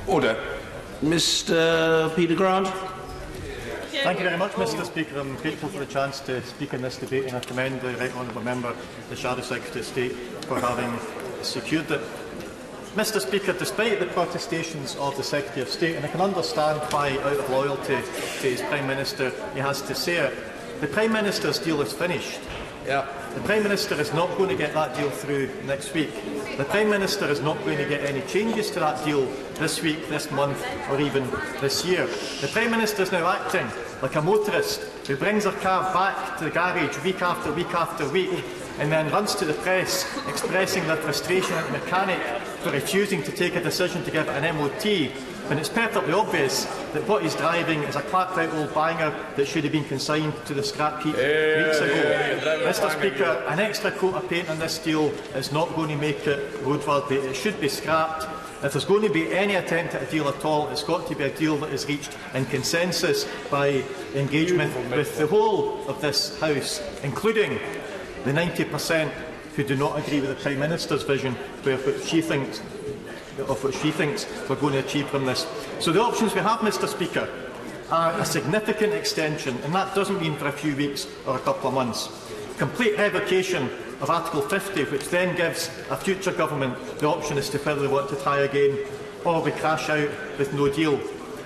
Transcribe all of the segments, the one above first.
Order. Mr. Peter Grant. Thank you very much, Mr. Speaker. I'm grateful for the chance to speak in this debate, and I commend the Right Honourable Member, the Shadow Secretary of State, for having secured it. Mr. Speaker, despite the protestations of the Secretary of State, and I can understand why, out of loyalty to his Prime Minister, he has to say it, the Prime Minister's deal is finished. The Prime Minister is not going to get that deal through next week. The Prime Minister is not going to get any changes to that deal this week, this month, or even this year. The Prime Minister is now acting like a motorist who brings her car back to the garage week after week after week, and then runs to the press expressing their frustration at the mechanic for refusing to take a decision to give it an MOT, when it's perfectly obvious that what he's driving is a clapped-out old banger that should have been consigned to the scrap heap weeks ago. Mr. Speaker, an extra coat of paint on this deal is not going to make it roadworthy. It should be scrapped. If there's going to be any attempt at a deal at all, it's got to be a deal that is reached in consensus by engagement with the whole of this House, including the 90% who do not agree with the Prime Minister's vision of what she thinks we're going to achieve from this. So the options we have, Mr. Speaker, are a significant extension, and that doesn't mean for a few weeks or a couple of months. Complete revocation of Article 50, which then gives a future government the option as to whether they want to try again, or we crash out with no deal.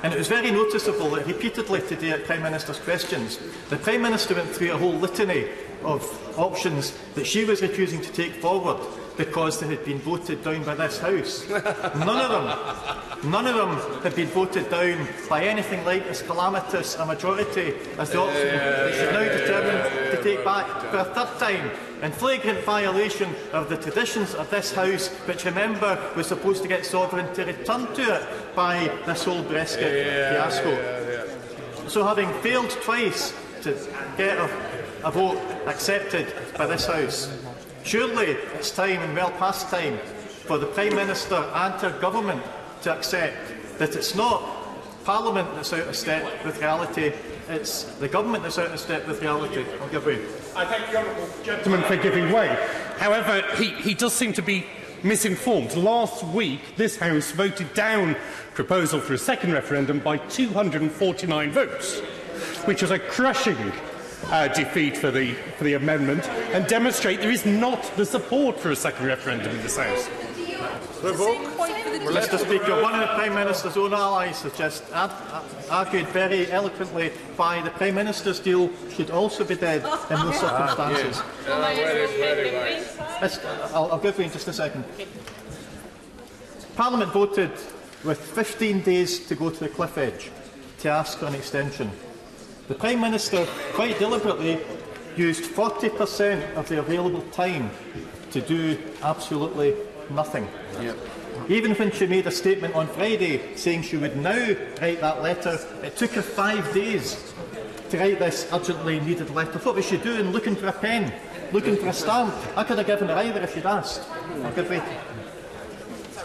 And it was very noticeable that repeatedly today at Prime Minister's questions, the Prime Minister went through a whole litany of options that she was refusing to take forward because they had been voted down by this House. None of them had been voted down by anything like as calamitous a majority as the option that she's now determined to take back for a third time, in flagrant violation of the traditions of this House, which, remember, was supposed to get sovereignty returned to it by this whole Brexit fiasco. So, having failed twice to get a vote accepted by this House, surely it's time, and well past time, for the Prime Minister and her government to accept that it's not Parliament that's out of step with reality, it's the government that's out of step with reality. I'll give way. I thank the honourable gentleman for giving way. However, he does seem to be misinformed. Last week, this House voted down proposal for a second referendum by 249 votes, which was a crushing defeat for the amendment, and demonstrate there is not the support for a second referendum in this House. Mr. Speaker, one of the Prime Minister's own allies has just argued very eloquently why the Prime Minister's deal should also be dead in those circumstances. I'll give you in just a second. Parliament voted with 15 days to go to the cliff edge to ask for an extension. The Prime Minister quite deliberately used 40% of the available time to do absolutely nothing. Even when she made a statement on Friday saying she would now write that letter, it took her 5 days to write this urgently needed letter. What was she doing? Looking for a pen, looking for a stamp? I could have given her either if she'd asked.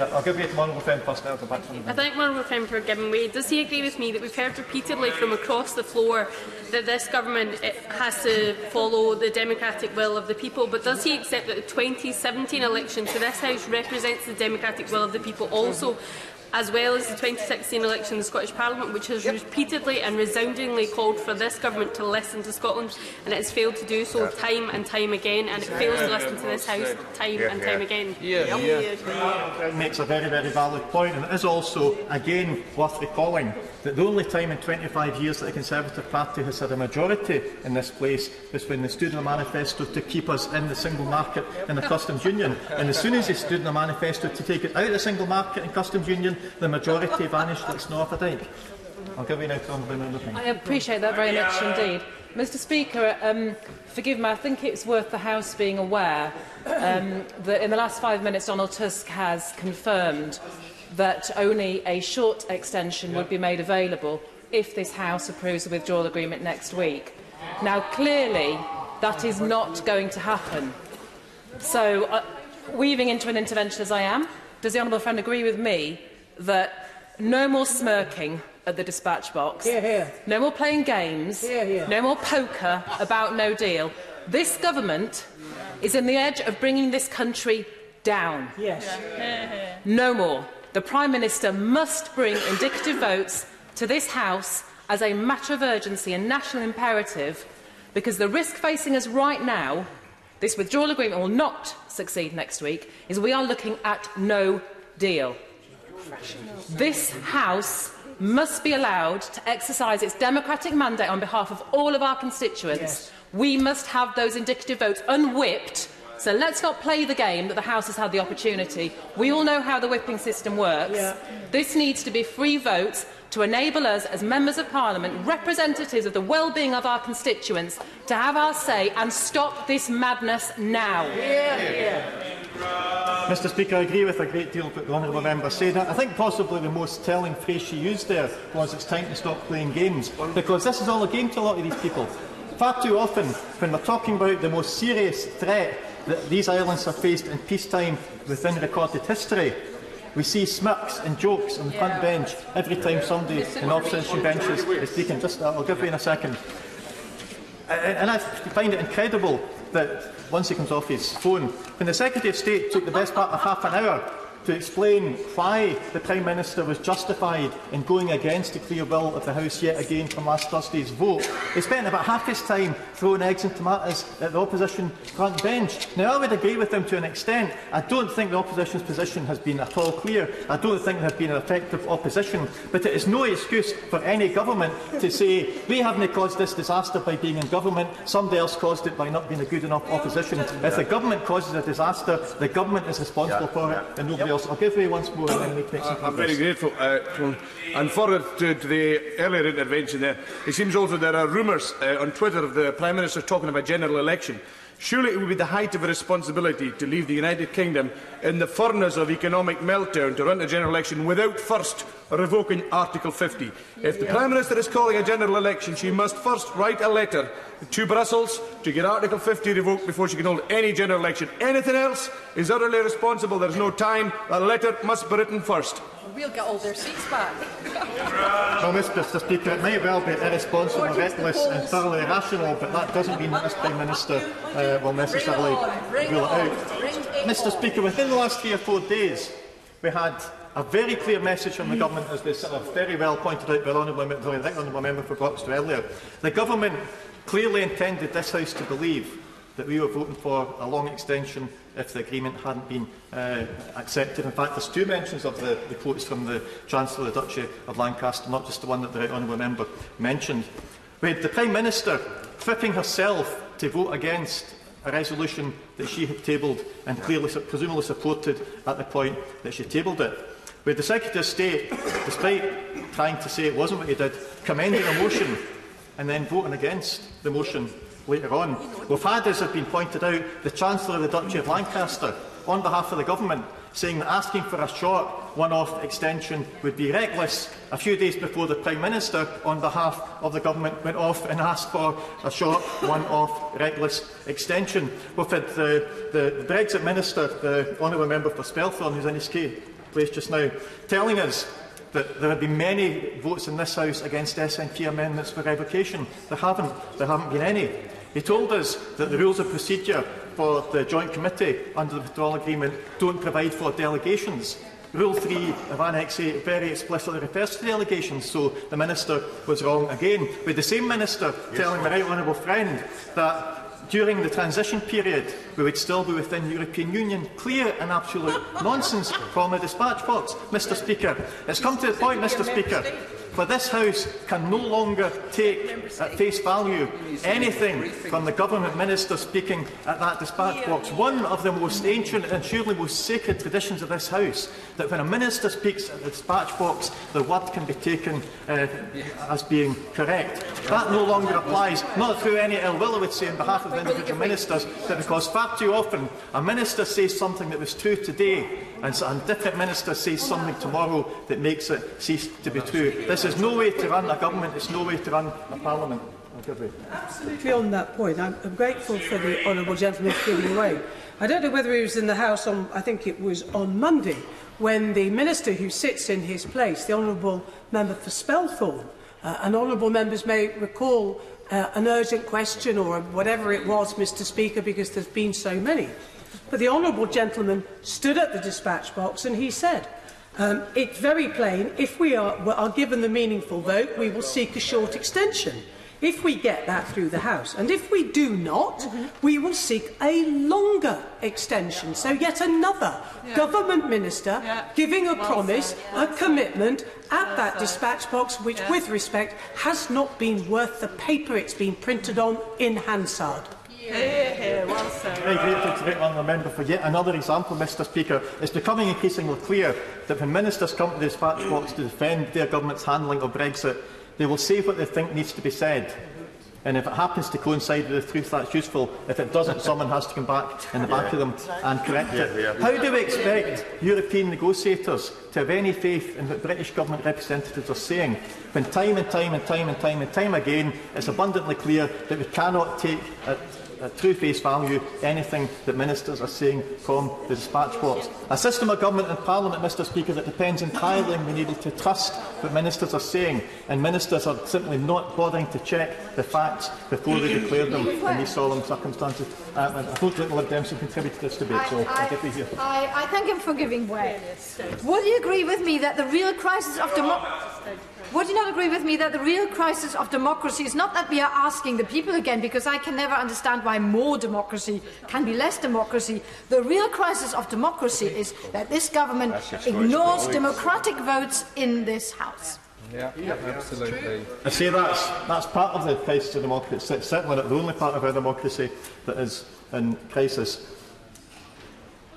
I'll give way to Honourable Friend first, then I'll go back to you. I thank Honourable Friend for giving way. Does he agree with me that we've heard repeatedly from across the floor that this government has to follow the democratic will of the people, but does he accept that the 2017 election to this House represents the democratic will of the people also, as well as the 2016 election in the Scottish Parliament, which has repeatedly and resoundingly called for this government to listen to Scotland, and it has failed to do so time and time again, and it fails to listen to this House time and time again? It makes a very, very valid point, and it is also, again, worth recalling that the only time in 25 years that the Conservative Party has had a majority in this place was when they stood in the manifesto to keep us in the single market and the customs union. And as soon as they stood in the manifesto to take it out of the single market and customs union, the majority vanished like snow off a dike. I'll give you now to Honourable Member. I appreciate that very much indeed. Mr. Speaker, forgive me, I think it's worth the House being aware that in the last 5 minutes Donald Tusk has confirmed that only a short extension would be made available if this House approves the withdrawal agreement next week. Now, clearly, that is not going to happen. So, weaving into an intervention as I am, does the honourable friend agree with me that no more smirking at the dispatch box, no more playing games, no more poker about no deal? This government is on the edge of bringing this country down. No more. the Prime Minister must bring indicative votes to this House as a matter of urgency and national imperative, because the risk facing us right now, this withdrawal agreement will not succeed next week, is we are looking at no deal. This House must be allowed to exercise its democratic mandate on behalf of all of our constituents. Yes. We must have those indicative votes unwhipped. So let's not play the game that the House has had the opportunity. We all know how the whipping system works. Yeah. This needs to be free votes to enable us, as members of Parliament, representatives of the well-being of our constituents, to have our say and stop this madness now. Mr Speaker, I agree with a great deal of what the honourable member said. I think possibly the most telling phrase she used there was "it's time to stop playing games," because this is all a game to a lot of these people. Far too often, when we're talking about the most serious threat that these islands have faced in peacetime within recorded history, we see smirks and jokes on the front bench every time somebody in opposition benches is speaking. I'll give you in a second. And I find it incredible that once he comes off his phone, when the Secretary of State took the best part of half an hour to explain why the Prime Minister was justified in going against the clear will of the House yet again from last Thursday's vote, he spent about half his time throwing eggs and tomatoes at the opposition front bench. Now, I would agree with him to an extent. I don't think the opposition's position has been at all clear. I don't think there has been an effective opposition. But it is no excuse for any government to say, we haven't caused this disaster by being in government, somebody else caused it by not being a good enough opposition. If the government causes a disaster, the government is responsible for it, and nobody else. I'll give way once more and then we make some progress. I'm very grateful. And further to the earlier intervention there, it seems also there are rumours on Twitter of the Prime Minister talking about general election. Surely it would be the height of a responsibility to leave the United Kingdom in the furnace of economic meltdown to run a general election without first revoking Article 50. If the Prime Minister is calling a general election, she must first write a letter to Brussels to get Article 50 revoked before she can hold any general election. Anything else is utterly irresponsible. There is no time. A letter must be written first. We'll get all their seats back. Well, Mr Speaker, it may well be irresponsible, reckless and thoroughly irrational, but that doesn't mean that this Prime Minister will necessarily rule it out. Mr Speaker, within the last 3 or 4 days, we had a very clear message from the government, as was very well pointed out by the Honourable Member for Broxton earlier. The government clearly intended this House to believe that we were voting for a long extension if the agreement hadn't been accepted. In fact, there's 2 mentions of the quotes from the Chancellor of the Duchy of Lancaster, not just the one that the Honourable Member mentioned. We had the Prime Minister tripping herself to vote against a resolution that she had tabled and clearly, presumably supported at the point that she tabled it. We had the Secretary of State, despite trying to say it wasn't what he did, commending a motion and then voting against the motion later on. We've had, as has been pointed out, the Chancellor of the Duchy of Lancaster, on behalf of the government, saying that asking for a short one-off extension would be reckless, a few days before the Prime Minister, on behalf of the government, went off and asked for a short one-off reckless extension. We've had the Brexit Minister, the Honourable Member for Spelthorne, who's in his place just now, telling us that there have been many votes in this House against SNP amendments for revocation. There haven't been any. He told us that the rules of procedure for the Joint Committee under the withdrawal agreement don't provide for delegations. Rule 3 of Annex 8 very explicitly refers to delegations, so the Minister was wrong again. With the same Minister telling my right honourable friend that during the transition period we would still be within the European Union. Clear and absolute nonsense from a dispatch box, Mr Speaker. It's come to the point, Mr Speaker, where this House can no longer take at face value anything from the government minister speaking at that dispatch box. One of the most ancient and surely most sacred traditions of this House, that when a minister speaks at the dispatch box, the word can be taken as being correct. That no longer applies, not through any ill will, I would say, on behalf of the individual ministers, but because far too often a minister says something that was true today, and a different minister says something tomorrow that makes it cease to be true. This is no way to run a government, it's no way to run a parliament. Absolutely on that point. I'm grateful for the honourable gentleman for giving way. I don't know whether he was in the House on, I think it was on Monday, when the minister who sits in his place, the honourable member for Spelthorne, and honourable members may recall an urgent question or whatever it was, Mr Speaker, because there's been so many. But the honourable gentleman stood at the dispatch box and he said, It's very plain. If we are given the meaningful vote, we will seek a short extension. If we get that through the House, and if we do not, we will seek a longer extension. So yet another government minister giving a promise, a commitment at that dispatch box, which, with respect, has not been worth the paper it's been printed on in Hansard. Well said. Very grateful to the honourable member for yet another example, Mr Speaker. It's becoming increasingly clear that when ministers come to the dispatch box to defend their government's handling of Brexit, they will say what they think needs to be said. And if it happens to coincide with the truth, that's useful. If it doesn't, someone has to come back in the back of them and correct it. How do we expect European negotiators to have any faith in what British government representatives are saying, when time and time again it's abundantly clear that we cannot take at true face value anything that ministers are saying from the dispatch box? A system of government and parliament, Mr Speaker, that depends entirely on being able to trust what ministers are saying, and ministers are simply not bothering to check the facts before they declare them in these solemn circumstances. I hope that the Lib Dems will contribute to this debate, so I'll get here. I thank him for giving way. Would you agree with me that the real crisis of Would you not agree with me that the real crisis of democracy is not that we are asking the people again, because I can never understand why more democracy can be less democracy. The real crisis of democracy is that this government ignores democratic votes in this House. Yeah, absolutely. I say that's part of the crisis of democracy. It's certainly not the only part of our democracy that is in crisis.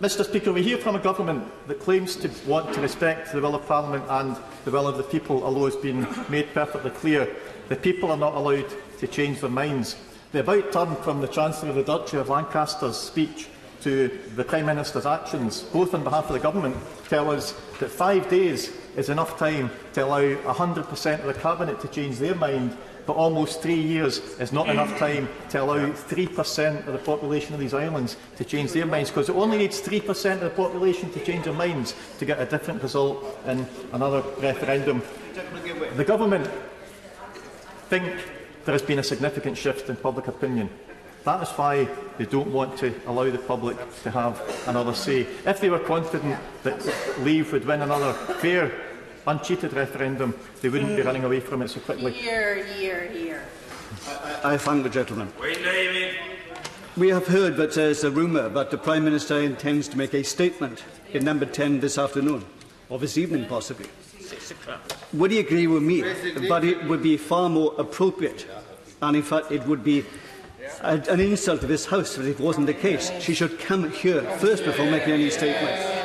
Mr Speaker, we hear from a government that claims to want to respect the will of Parliament and the will of the people, although it's been made perfectly clear the people are not allowed to change their minds. The about turn from the Chancellor of the Duchy of Lancaster's speech to the Prime Minister's actions, both on behalf of the government, tell us that 5 days is enough time to allow 100% of the Cabinet to change their mind, but almost 3 years is not enough time to allow 3% of the population of these islands to change their minds, because it only needs 3% of the population to change their minds to get a different result in another referendum. The government think there has been a significant shift in public opinion. That is why they don't want to allow the public to have another say. If they were confident that Leave would win another fair, uncheated referendum, they wouldn't be running away from it so quickly. Here. I thank the gentleman. We have heard that there is a rumour that the Prime Minister intends to make a statement in number 10 this afternoon, or this evening possibly. Would he agree with me that it would be far more appropriate, and in fact it would be an insult to this House if it wasn't the case? She should come here first before making any statement.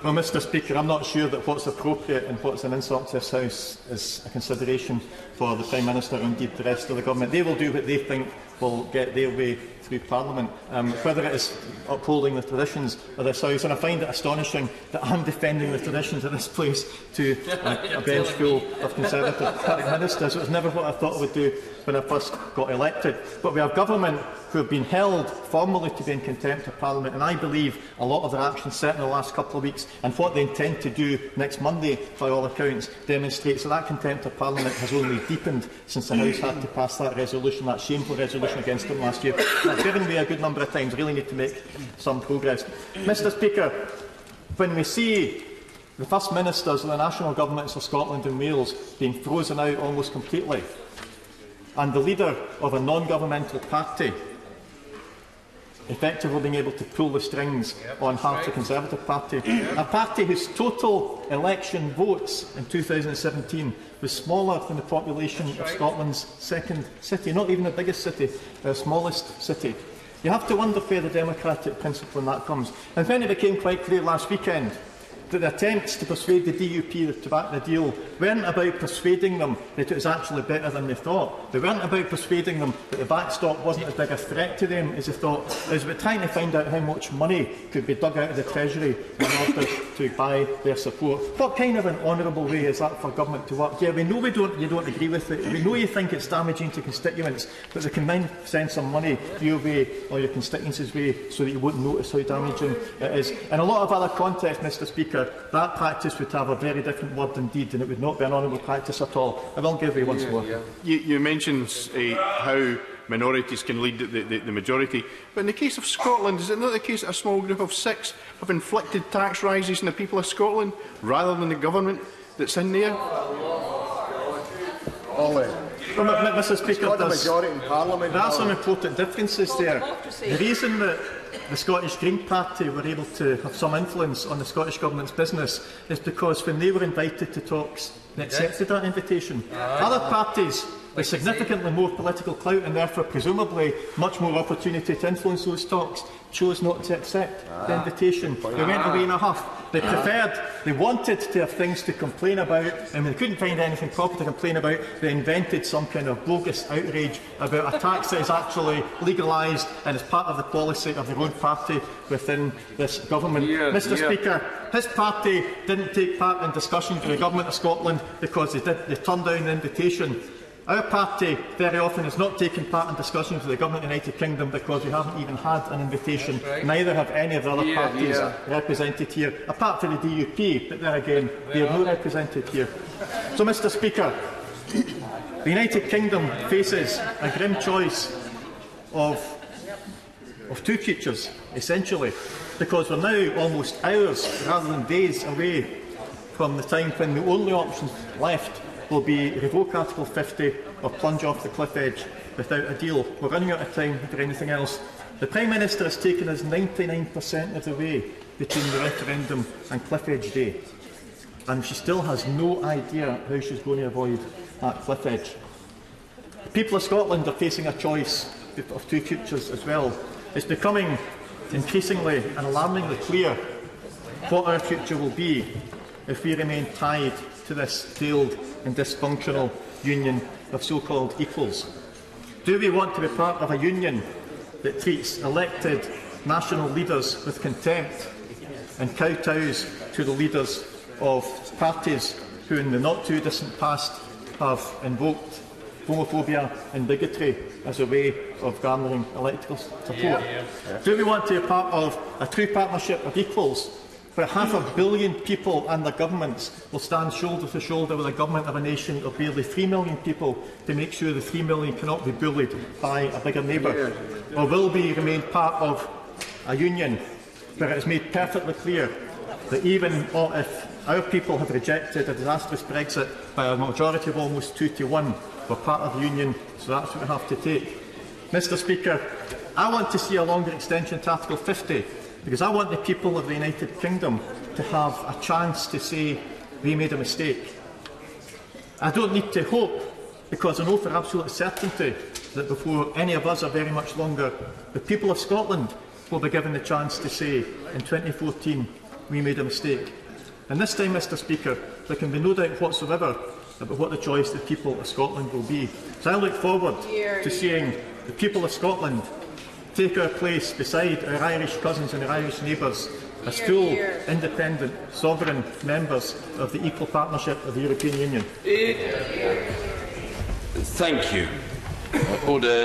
Well, Mr Speaker, I'm not sure that what's appropriate and what's an insult to this House is a consideration for the Prime Minister or indeed the rest of the Government. They will do what they think will get their way through Parliament, whether it is upholding the traditions of this House. And I find it astonishing that I'm defending the traditions of this place to a bench full of Conservative ministers. It was never what I thought I would do when I first got elected. But we have government who have been held formally to be in contempt of Parliament, and I believe a lot of their actions, certainly in the last couple of weeks, and what they intend to do next Monday, by all accounts, demonstrates that that contempt of Parliament has only deepened since the House had to pass that resolution, that shameful resolution against them last year. That's given me a good number of times. We really need to make some progress. Mr Speaker, when we see the First Ministers of the national governments of Scotland and Wales being frozen out almost completely, and the leader of a non-governmental party effectively being able to pull the strings on half the Conservative Party, a party whose total election votes in 2017 was smaller than the population of Scotland's second city, not even the biggest city, the smallest city. You have to wonder where the democratic principle in that comes. And when it became quite clear last weekend that the attempts to persuade the DUP to back the deal weren't about persuading them that it was actually better than they thought. They weren't about persuading them that the backstop wasn't as big a threat to them as they thought. It was about trying to find out how much money could be dug out of the Treasury in order to buy their support. What kind of an honourable way is that for government to work? Yeah, we know you don't agree with it. We know you think it's damaging to constituents, but they can then send some money your way or your constituencies' way so that you won't notice how damaging it is. In a lot of other contexts, Mr Speaker, that practice would have a very different word indeed, and it would not be an honourable practice at all. I will give you once more. You mentioned how minorities can lead the majority. But in the case of Scotland, is it not the case that a small group of 6 have inflicted tax rises on the people of Scotland, rather than the government that's in there? Mr Speaker, there are some important differences there. The reason that the Scottish Green Party were able to have some influence on the Scottish Government's business is because when they were invited to talks, they accepted that invitation. Other parties with significantly more political clout and therefore presumably much more opportunity to influence those talks chose not to accept the invitation. They went away in a huff. They wanted to have things to complain about, and when they couldn't find anything proper to complain about, they invented some kind of bogus outrage about a tax that is actually legalised and is part of the policy of their own party within this government. Mr Speaker, his party didn't take part in discussions with the Government of Scotland because they turned down the invitation. Our party very often has not taken part in discussions with the Government of the United Kingdom because we haven't even had an invitation. Neither have any of the other parties represented here, apart from the DUP, but there again, they are not represented here. So, Mr Speaker, the United Kingdom faces a grim choice of two futures, essentially, because we are now almost hours rather than days away from the time when the only options left will be revoke Article 50 or plunge off the cliff edge without a deal. We're running out of time for anything else. The Prime Minister has taken us 99% of the way between the referendum and cliff edge day, and she still has no idea how she's going to avoid that cliff edge. The people of Scotland are facing a choice of two futures as well. It's becoming increasingly and alarmingly clear what our future will be if we remain tied to this failed and dysfunctional union of so-called equals. Do we want to be part of a union that treats elected national leaders with contempt and kowtows to the leaders of parties who in the not-too-distant past have invoked homophobia and bigotry as a way of garnering electoral support? Do we want to be part of a true partnership of equals, where 500 million people and their governments will stand shoulder to shoulder with a government of a nation of barely 3 million people to make sure the 3 million cannot be bullied by a bigger neighbour? Or will we remain part of a union where it is made perfectly clear that even if our people have rejected a disastrous Brexit by a majority of almost 2 to 1, we're part of the union, so that's what we have to take? Mr Speaker, I want to see a longer extension to Article 50, because I want the people of the United Kingdom to have a chance to say we made a mistake. I don't need to hope, because I know for absolute certainty that before any of us are very much longer, the people of Scotland will be given the chance to say in 2014 we made a mistake. And this time, Mr Speaker, there can be no doubt whatsoever about what the choice of the people of Scotland will be. So I look forward to seeing the people of Scotland take our place beside our Irish cousins and our Irish neighbours as full, independent, sovereign members of the equal partnership of the European Union. Thank you. Order.